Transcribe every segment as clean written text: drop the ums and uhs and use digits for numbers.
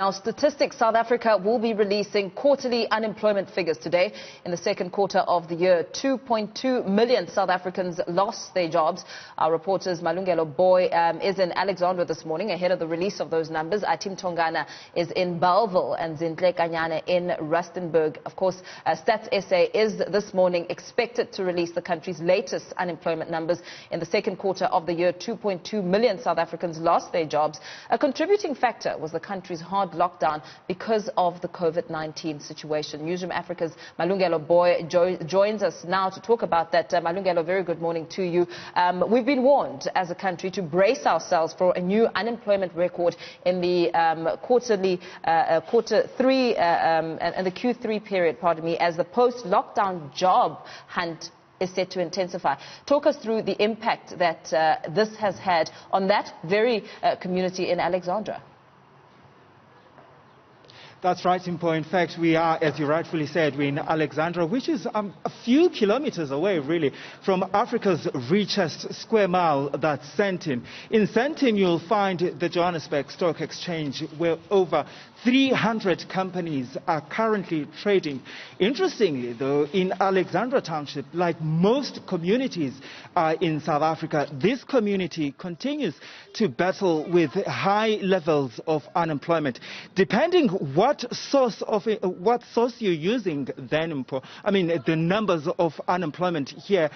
Now, Statistics South Africa will be releasing quarterly unemployment figures today. In the second quarter of the year, 2.2 million South Africans lost their jobs. Our reporter's Malungelo Booi is in Alexandra this morning ahead of the release of those numbers. Athi Mtongana is in Bellville and Zinhle Kanyane in Rustenburg. Of course, Stats SA is this morning expected to release the country's latest unemployment numbers. In the second quarter of the year, 2.2 million South Africans lost their jobs. A contributing factor was the country's hard lockdown because of the COVID-19 situation. Newzroom Afrika's Malungelo Booi joins us now to talk about that. Malungelo, very good morning to you. We've been warned as a country to brace ourselves for a new unemployment record in the quarter three and the Q3 period, as the post-lockdown job hunt is set to intensify. Talk us through the impact that this has had on that very community in Alexandra. That's right, Simpo. In fact, we are, as you rightfully said, we're in Alexandra, which is a few kilometers away, really, from Africa's richest square mile, that's Sandton. In Sandton, you'll find the Johannesburg Stock Exchange, where over 300 companies are currently trading. Interestingly, though, in Alexandra Township, like most communities in South Africa, this community continues to battle with high levels of unemployment. Depending what source you're using, then, I mean, the numbers of unemployment here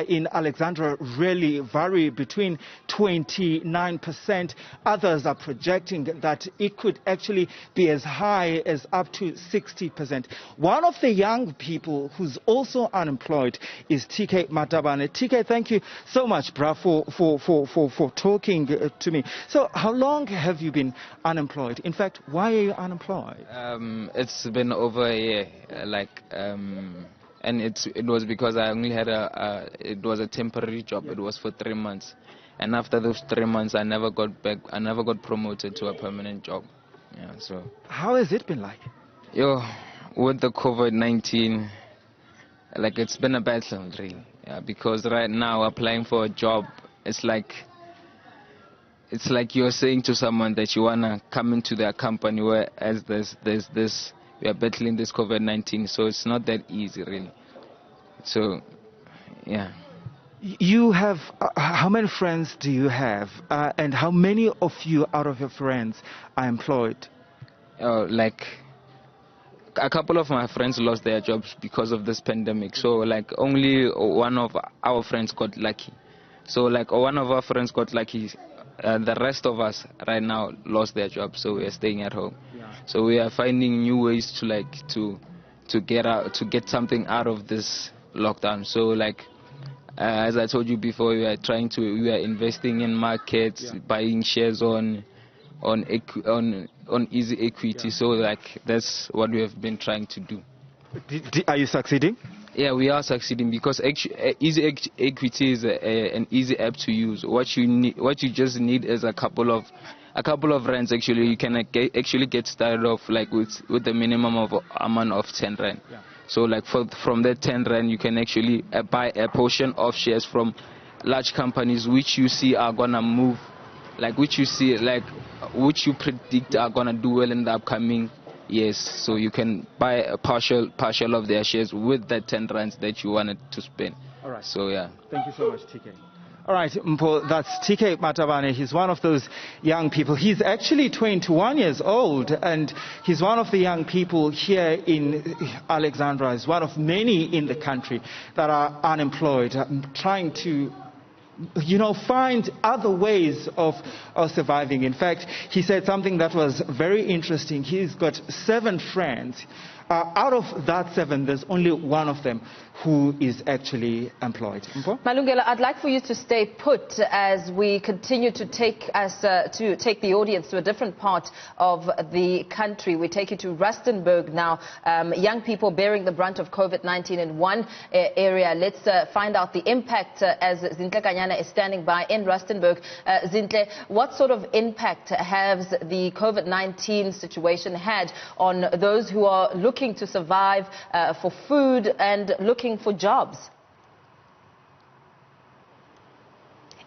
in Alexandra really vary between 29%. Others are projecting that it could actually be as high as up to 60%. One of the young people who's also unemployed is TK Matabane. TK, thank you so much, bruh, for talking to me. So how long have you been unemployed? In fact, why are you unemployed? It's been over a year, and it was because I only had it was a temporary job. It was for 3 months, and after those 3 months, I never got back. I never got promoted to a permanent job. Yeah, so. How has it been like? With the COVID-19, like, it's been a battle, really. Yeah, because right now applying for a job, it's like you're saying to someone that you wanna come into their company, whereas we are battling this COVID-19, so it's not that easy, really. So, yeah. You have, how many friends do you have, and how many of you out of your friends are employed? Like, a couple of my friends lost their jobs because of this pandemic, so like only one of our friends got lucky. So like one of our friends got lucky. The rest of us right now lost their jobs, so we are staying at home. Yeah. So we are finding new ways to get something out of this lockdown. So like as I told you before, we are investing in markets, yeah, buying shares on easy equity. Yeah. So like that's what we have been trying to do. Are you succeeding? Yeah, we are succeeding because easy equity is an easy app to use. What you just need is a couple of rands. Actually, you can actually get started off like with the minimum of amount of 10 rand. Yeah. So like from that 10 rand, you can actually buy a portion of shares from large companies which you see are gonna move, which you predict are gonna do well in the upcoming. Yes, so you can buy a partial of their shares with that 10 rands that you wanted to spend. All right. So, yeah. Thank you so much, TK. All right, Mpo, that's TK Matabane. He's one of those young people. He's actually 21 years old, and he's one of the young people here in Alexandra. He's one of many in the country that are unemployed, trying to find other ways of surviving. In fact, he said something that was very interesting. He's got 7 friends. Out of that 7, there's only one of them who is actually employed. Malungelo, I'd like for you to stay put as we continue to take the audience to a different part of the country. We take you to Rustenburg now. Young people bearing the brunt of COVID-19 in one area. Let's find out the impact as Zinhle Kanyane is standing by in Rustenburg. Zinhle, what sort of impact has the COVID-19 situation had on those who are looking to survive for food and looking for jobs?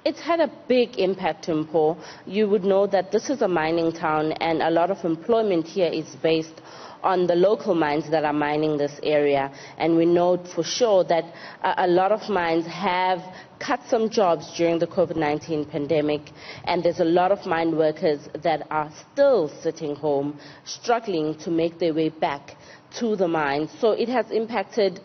It's had a big impact, Mpo. You would know that this is a mining town, and a lot of employment here is based on the local mines that are mining this area. And we know for sure that a lot of mines have cut some jobs during the COVID-19 pandemic, and there's a lot of mine workers that are still sitting home, struggling to make their way back to the mines. So it has impacted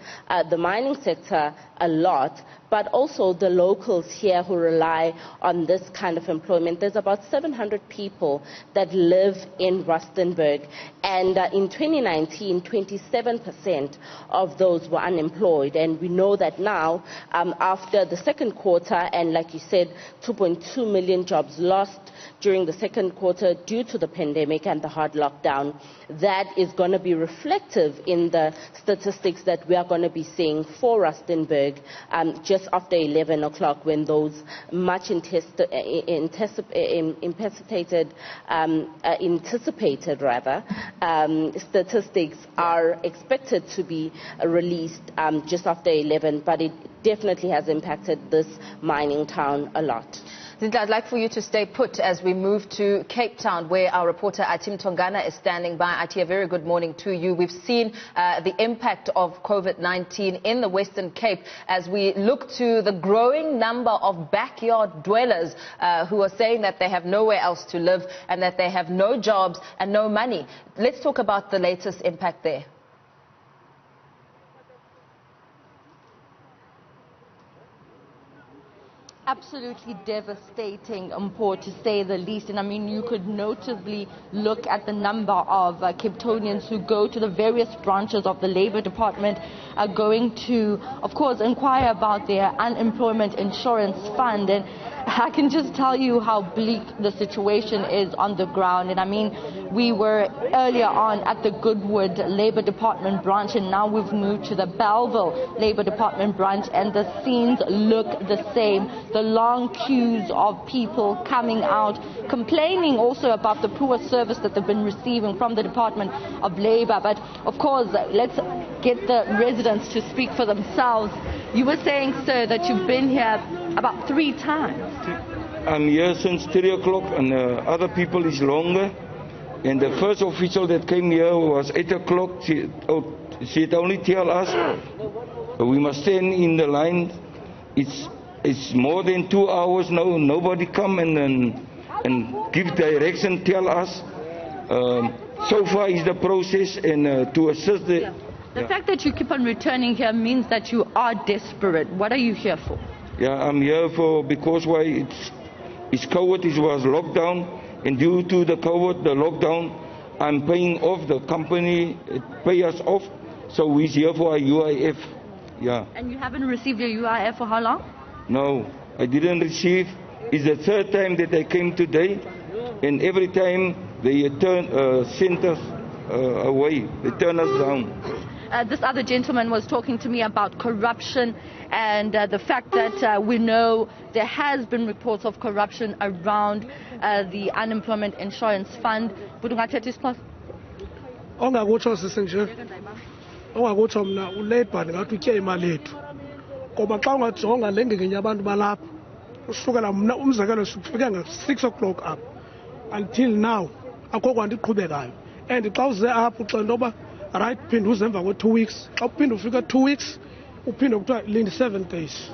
the mining sector a lot, but also the locals here who rely on this kind of employment. There's about 700 people that live in Rustenburg, and in 2019, 27% of those were unemployed. And we know that now, after the second quarter, and like you said, 2.2 million jobs lost during the second quarter due to the pandemic and the hard lockdown, that is going to be reflective in the statistics that we are going to be seeing for Rustenburg just after 11 o'clock, when those much anticipated statistics are expected to be released just after 11, but it definitely has impacted this mining town a lot. Zinhle, I'd like for you to stay put as we move to Cape Town, where our reporter Athi Mtongana is standing by. Athi, a very good morning to you. We've seen the impact of COVID-19 in the Western Cape as we look to the growing number of backyard dwellers who are saying that they have nowhere else to live and that they have no jobs and no money. Let's talk about the latest impact there. Absolutely devastating, Mpo, to say the least. And I mean, you could notably look at the number of Cape Townians who go to the various branches of the Labour Department, are going to, of course, inquire about their unemployment insurance fund. And I can just tell you how bleak the situation is on the ground. And I mean, we were earlier on at the Goodwood Labour Department branch, and now we've moved to the Bellville Labour Department branch, and the scenes look the same. The long queues of people coming out, complaining also about the poor service that they've been receiving from the Department of Labour. But of course, let's get the residents to speak for themselves. You were saying, sir, that you've been here about 3 times. I'm here since 3 o'clock, and other people is longer. And the first official that came here was 8 o'clock. She'd only tell us we must stand in the line. It's more than 2 hours now. Nobody come and give direction, tell us. So far is the process, and to assist the... The fact that you keep on returning here means that you are desperate. What are you here for? Yeah, I'm here for because why it's COVID, it was lockdown, and due to the COVID, the lockdown, I'm paying off the company, it pay us off, so we're here for a UIF. Yeah. And you haven't received your UIF for how long? No, I didn't receive. It's the 3rd time that I came today, and every time they sent us away, they turn us down. This other gentleman was talking to me about corruption and the fact that we know there has been reports of corruption around the unemployment insurance fund. Ongakutsho sisenje ongakutsho mna uLabour ngathi utye imali yethu ngoba xa ungajonga le ngenye abantu balapha usukela mna umzekelo sifike nga-6 o'clock up until now akho kwanto iqhubekayo, and xa uze apha uxela into yoba right phinde uze emva kwe-2 weeks, xa uphinde ufika 2 weeks uphinde kuthiwa linde 7 days.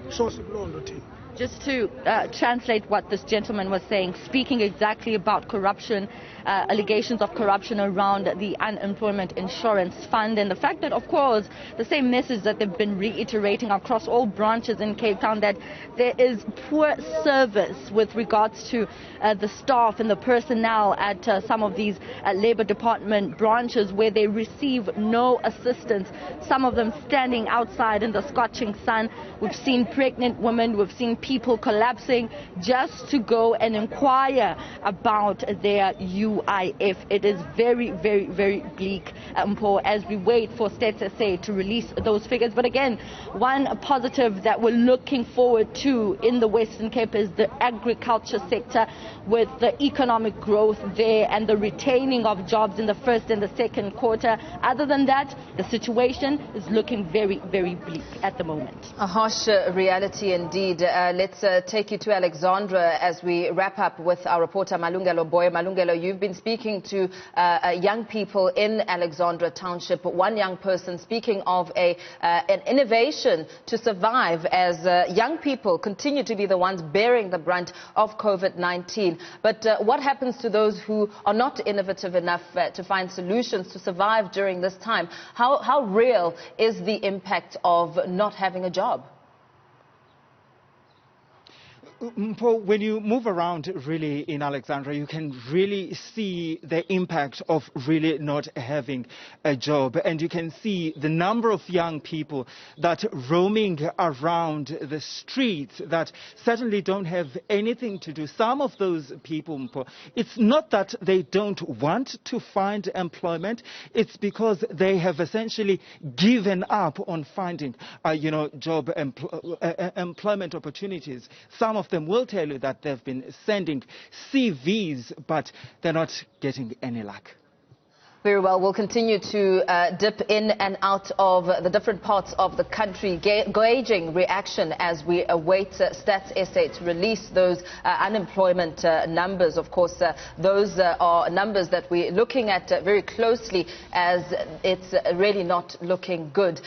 So sikuloo nto thina. Just to translate what this gentleman was saying, speaking exactly about corruption, allegations of corruption around the unemployment insurance fund, and the fact that, of course, the same message that they've been reiterating across all branches in Cape Town, that there is poor service with regards to the staff and the personnel at some of these Labour Department branches, where they receive no assistance, some of them standing outside in the scorching sun. We've seen pregnant women, we've seen people collapsing just to go and inquire about their UIF. It is very, very, very bleak, Mpo, as we wait for Stats SA to release those figures. But again, one positive that we're looking forward to in the Western Cape is the agriculture sector, with the economic growth there and the retaining of jobs in the first and the second quarter. Other than that, the situation is looking very, very bleak at the moment. A harsh reality indeed. let's take you to Alexandra as we wrap up with our reporter Malungelo Booi. Malungelo, you've been speaking to young people in Alexandra Township. One young person speaking of an innovation to survive as young people continue to be the ones bearing the brunt of COVID-19. But what happens to those who are not innovative enough to find solutions to survive during this time? How real is the impact of not having a job? Paul, when you move around really in Alexandra, you can really see the impact of really not having a job. And you can see the number of young people that roaming around the streets that certainly don't have anything to do. Some of those people, it's not that they don't want to find employment. It's because they have essentially given up on finding, job employment opportunities. Some of them will tell you that they've been sending CVs, but they're not getting any luck. Very well. We'll continue to dip in and out of the different parts of the country, gauging reaction as we await Stats SA to release those unemployment numbers. Of course, those are numbers that we're looking at very closely, as it's really not looking good.